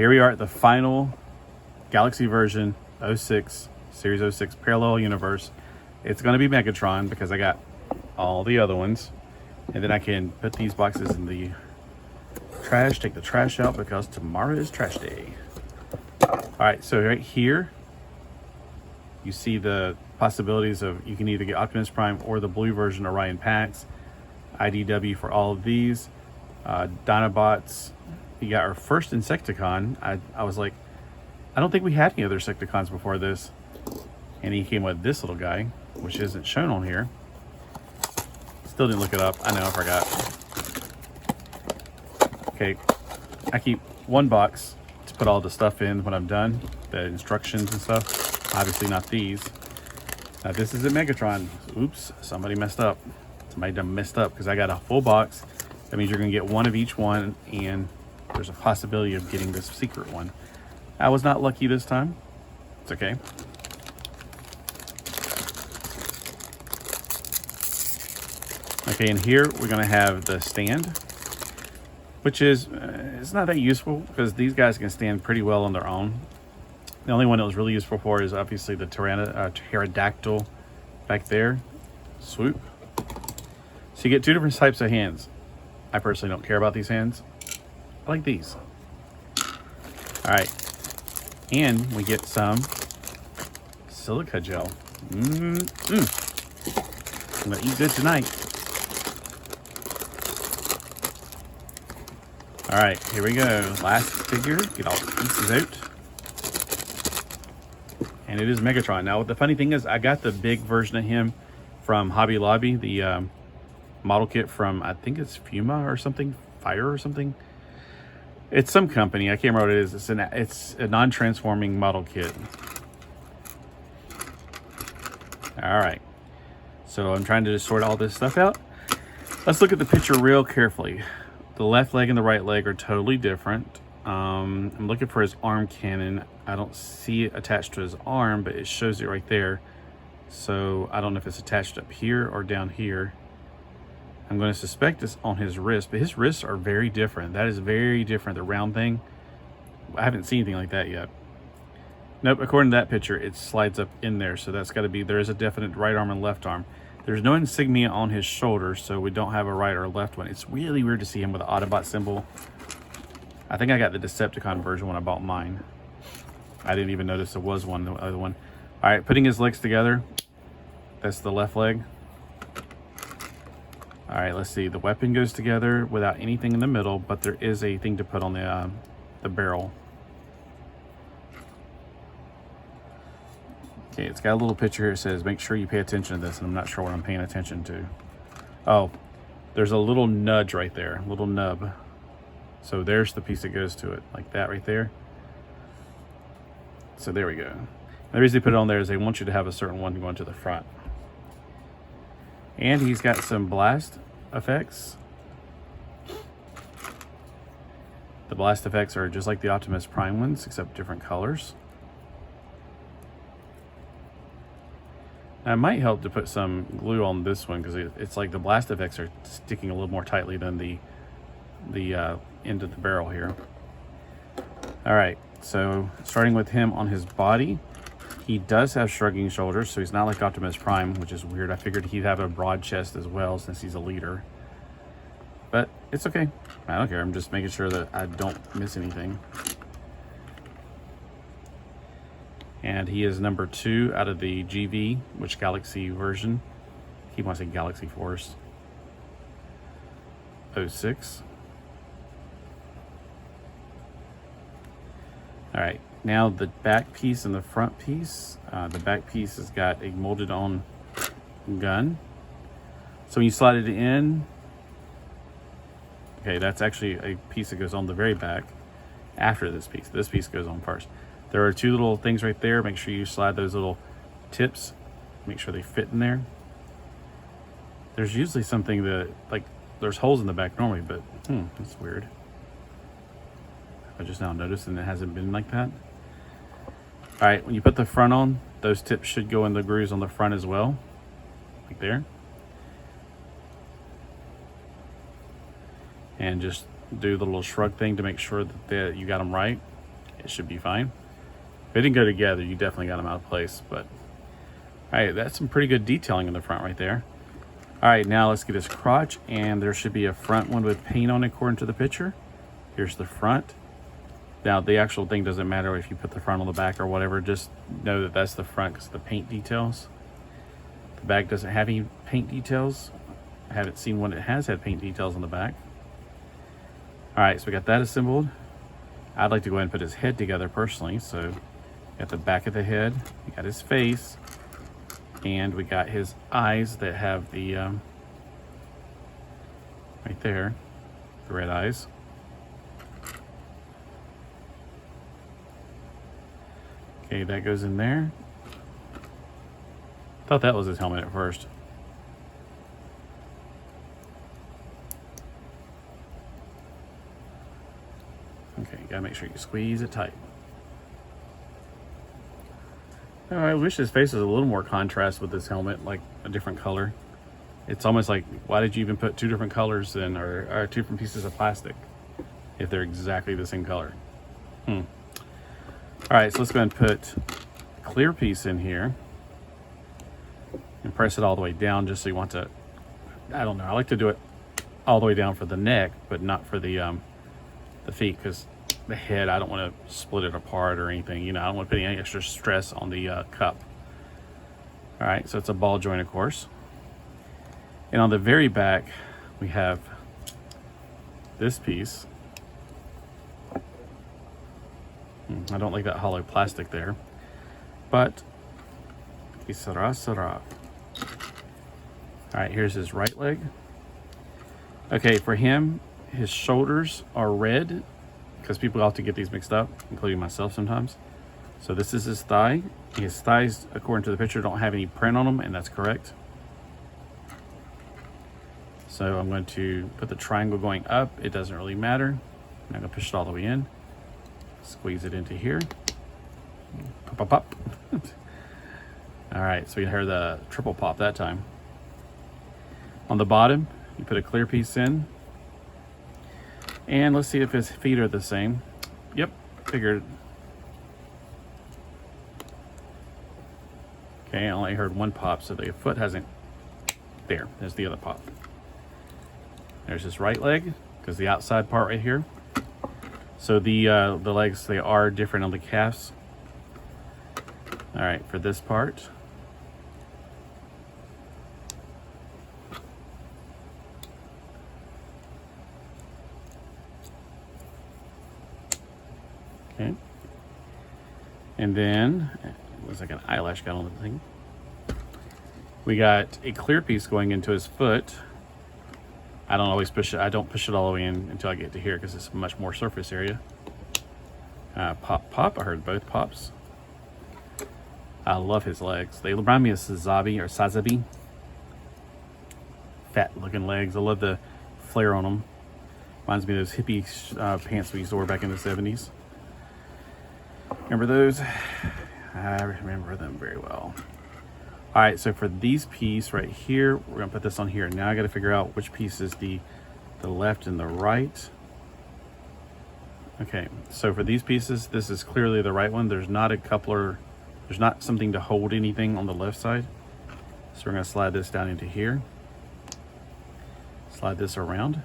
here we are at the final Galaxy version 06, Series 06 parallel universe. It's going to be Megatron because I got all the other ones. And then I can put these boxes in the trash, take the trash out because tomorrow is trash day. Alright, so right here, you see the possibilities of you can either get Optimus Prime or the blue version Orion packs. IDW for all of these. Dinobots. We got our first Insecticon. I was like, I don't think we had any other Insecticons before this. And he came with this little guy, which isn't shown on here. Still didn't look it up. I know, I forgot. Okay, I keep one box to put all the stuff in when I'm done. The instructions and stuff. Obviously not these. Now this is a Megatron. Oops, somebody messed up. Somebody done messed up because I got a full box. That means you're going to get one of each one, and there's a possibility of getting this secret one. I was not lucky this time. It's okay. Okay, and here we're going to have the stand, which is, it's not that useful because these guys can stand pretty well on their own. The only one it was really useful for is obviously the pterodactyl back there. Swoop. So you get two different types of hands. I personally don't care about these hands. I like these. Alright. And we get some silica gel. I'm going to eat good tonight. Alright, here we go. Last figure. Get all the pieces out. And it is Megatron. Now, the funny thing is, I got the big version of him from Hobby Lobby. The model kit from, I think it's Fuma or something. Fire or something. It's some company. I can't remember what it is. It's a non-transforming model kit. Alright. So I'm trying to just sort all this stuff out. Let's look at the picture real carefully. The left leg and the right leg are totally different. I'm looking for his arm cannon. I don't see it attached to his arm, but it shows it right there. So I don't know if it's attached up here or down here. I'm going to suspect it's on his wrist, but his wrists are very different. That is very different, the round thing. I haven't seen anything like that yet. Nope, according to that picture, it slides up in there. So that's got to be, there is a definite right arm and left arm. There's no insignia on his shoulder, so we don't have a right or left one. It's really weird to see him with the Autobot symbol. I think I got the Decepticon version when I bought mine. I didn't even notice there was one, the other one. All right, putting his legs together. That's the left leg. All right, let's see. The weapon goes together without anything in the middle, but there is a thing to put on the barrel. Okay, it's got a little picture here that says, make sure you pay attention to this, and I'm not sure what I'm paying attention to. Oh, there's a little nudge right there, a little nub. So there's the piece that goes to it, like that right there. So there we go. And the reason they put it on there is they want you to have a certain one going to the front. And he's got some blast effects. The blast effects are just like the Optimus Prime ones, except different colors. Now, it might help to put some glue on this one because it's like the blast effects are sticking a little more tightly than the end of the barrel here. All right, so starting with him on his body, he does have shrugging shoulders, so he's not like Optimus Prime, which is weird. I figured he'd have a broad chest as well since he's a leader. But it's okay. I don't care. I'm just making sure that I don't miss anything. And he is number 2 out of the GV, which Galaxy version. I keep wanting to say Galaxy Force. 06. Alright, now the back piece and the front piece. The back piece has got a molded on gun. So when you slide it in, okay, that's actually a piece that goes on the very back after this piece. This piece goes on first. There are 2 little things right there. Make sure you slide those little tips. Make sure they fit in there. There's usually something that, like, there's holes in the back normally, but that's weird. I just now noticed and it hasn't been like that. All right, when you put the front on, those tips should go in the grooves on the front as well, like there. And just do the little shrug thing to make sure that you got them right. it should be fine. If they didn't go together, you definitely got them out of place. But all right, that's some pretty good detailing in the front right there. All right, now let's get his crotch, and there should be a front one with paint on it according to the picture. Here's the front. Now the actual thing doesn't matter if you put the front on the back or whatever, just know that that's the front because of the paint details. The back doesn't have any paint details. I haven't seen one that has had paint details on the back. All right, so we got that assembled. I'd like to go ahead and put his head together personally. So got the back of the head, we got his face, and we got his eyes that have the, right there, the red eyes. Okay, that goes in there. Thought that was his helmet at first. Okay, you gotta make sure you squeeze it tight. Oh, I wish his face was a little more contrast with this helmet, like a different color. It's almost like, why did you even put two different colors in, or two different pieces of plastic if they're exactly the same color? All right, so let's go ahead and put a clear piece in here and press it all the way down, just so you want to, I don't know, I like to do it all the way down for the neck, but not for the feet, because the head, I don't want to split it apart or anything. You know, I don't want to put any extra stress on the cup. All right, so it's a ball joint, of course. And on the very back, we have this piece. I don't like that hollow plastic there, but será. All right, here's his right leg. Okay, for him, his shoulders are red, because people often get these mixed up, including myself sometimes. So this is his thigh. His thighs, according to the picture, don't have any print on them, and that's correct. So I'm going to put the triangle going up. It doesn't really matter. I'm not going to push it all the way in. Squeeze it into here. Pop, pop, pop. All right, so we heard the triple pop that time. On the bottom, you put a clear piece in. And let's see if his feet are the same. Yep, figured. Okay, I only heard one pop, so the foot hasn't. There's the other pop. There's his right leg, because the outside part right here. So the legs, they are different on the calves. All right, for this part. Okay. And then, it looks like an eyelash got on the thing. We got a clear piece going into his foot. I don't always push it. I don't push it all the way in until I get to here because it's much more surface area. Pop, pop. I heard both pops. I love his legs. They remind me of Sazabi. Fat looking legs. I love the flare on them. Reminds me of those hippie pants we used to wear back in the 70s. Remember those? I remember them very well. All right, so for these pieces right here, we're gonna put this on here. Now I gotta figure out which piece is the left and the right. Okay, so for these pieces, this is clearly the right one. There's not a coupler, there's not something to hold anything on the left side. So we're gonna slide this down into here. Slide this around.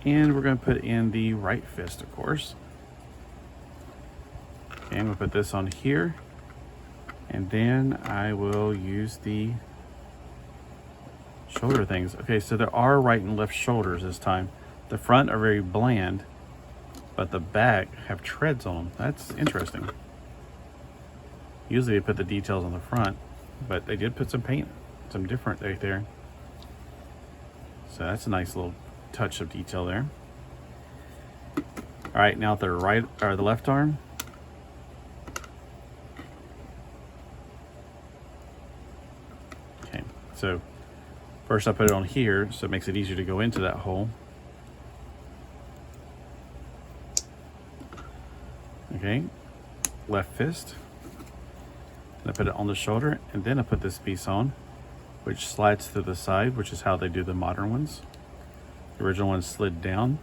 And we're gonna put in the right fist, of course. And we'll put this on here. And then I will use the shoulder things. Okay, so there are right and left shoulders this time. The front are very bland, but the back have treads on them. That's interesting. Usually they put the details on the front, but they did put some paint, some different right there. So that's a nice little touch of detail there. All right, now the right or the left arm. Okay, so first I put it on here, so it makes it easier to go into that hole. Okay, left fist. And I put it on the shoulder, and then I put this piece on, which slides to the side, which is how they do the modern ones. The original one slid down.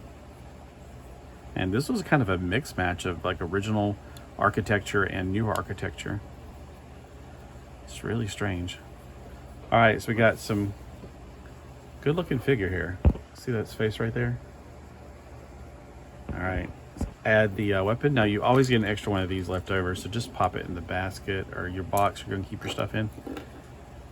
And this was kind of a mixed match of like original architecture and new architecture. It's really strange. All right, so we got some good looking figure here. See that face right there? All right, let's add the weapon. Now you always get an extra one of these left over, so just pop it in the basket or your box you're gonna keep your stuff in.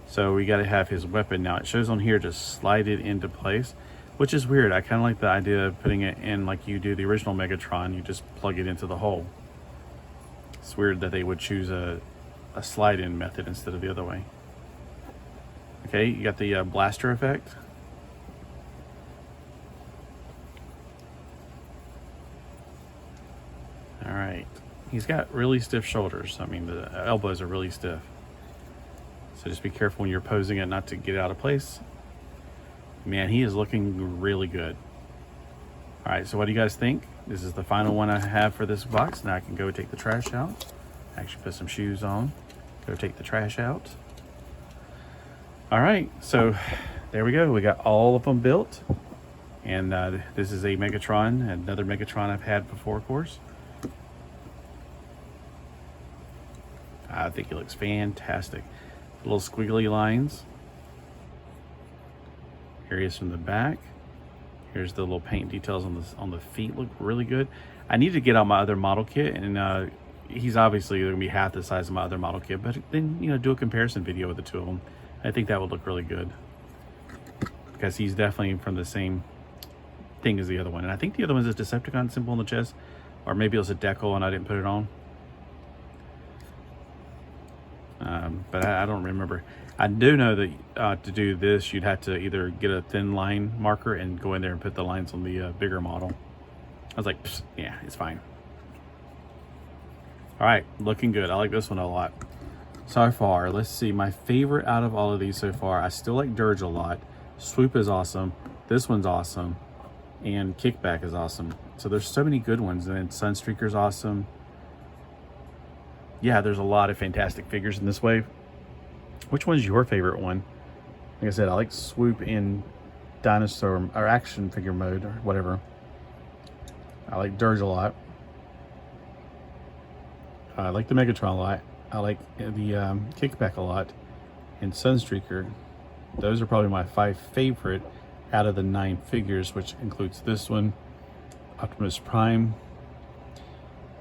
So we gotta have his weapon. Now it shows on here to slide it into place, which is weird. I kind of like the idea of putting it in like you do the original Megatron. You just plug it into the hole. It's weird that they would choose a slide-in method instead of the other way. Okay, you got the blaster effect. All right, he's got really stiff shoulders. I mean, the elbows are really stiff. So just be careful when you're posing it not to get out of place. Man, he is looking really good. All right, so what do you guys think? This is the final one I have for this box. Now I can go take the trash out. Actually put some shoes on. Go take the trash out. All right, so there we go. We got all of them built. And this is a Megatron, another Megatron I've had before, of course. I think it looks fantastic. Little squiggly lines. Here he is from the back. Here's the little paint details on the feet, look really good. I need to get out my other model kit, and he's obviously going to be half the size of my other model kit, but then, you know, do a comparison video with the two of them. I think that would look really good because he's definitely from the same thing as the other one. And I think the other one's a Decepticon symbol on the chest, or maybe it was a decal and I didn't put it on. But I don't remember. I do know that to do this, you'd have to either get a thin line marker and go in there and put the lines on the bigger model. I was like, yeah, it's fine. All right, looking good. I like this one a lot. So far, let's see. My favorite out of all of these so far, I still like Dirge a lot. Swoop is awesome. This one's awesome. And Kickback is awesome. So there's so many good ones. And then Sunstreaker's awesome. Yeah, there's a lot of fantastic figures in this wave. Which one's your favorite one? Like I said, I like Swoop in dinosaur or action figure mode or whatever. I like Dirge a lot. I like the Megatron a lot. I like the Kickback a lot. And Sunstreaker. Those are probably my 5 favorite out of the 9 figures, which includes this one, Optimus Prime.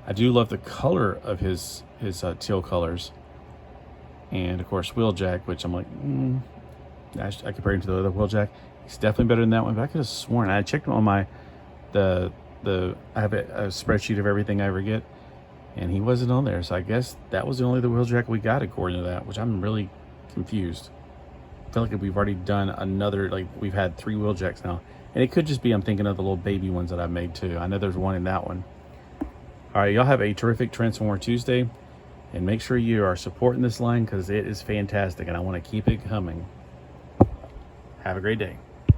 I do love the color of his teal colors. And of course Wheeljack, which I'm like, I compare him to the other Wheeljack. He's definitely better than that one, but I could have sworn, I checked on my, I have a spreadsheet of everything I ever get, and he wasn't on there. So I guess that was the only Wheeljack we got according to that, which I'm really confused. I feel like we've already done another, like we've had 3 Wheeljacks now. And it could just be I'm thinking of the little baby ones that I've made too. I know there's one in that one. All right, y'all have a terrific Transformer Tuesday. And make sure you are supporting this line because it is fantastic and I want to keep it coming. Have a great day.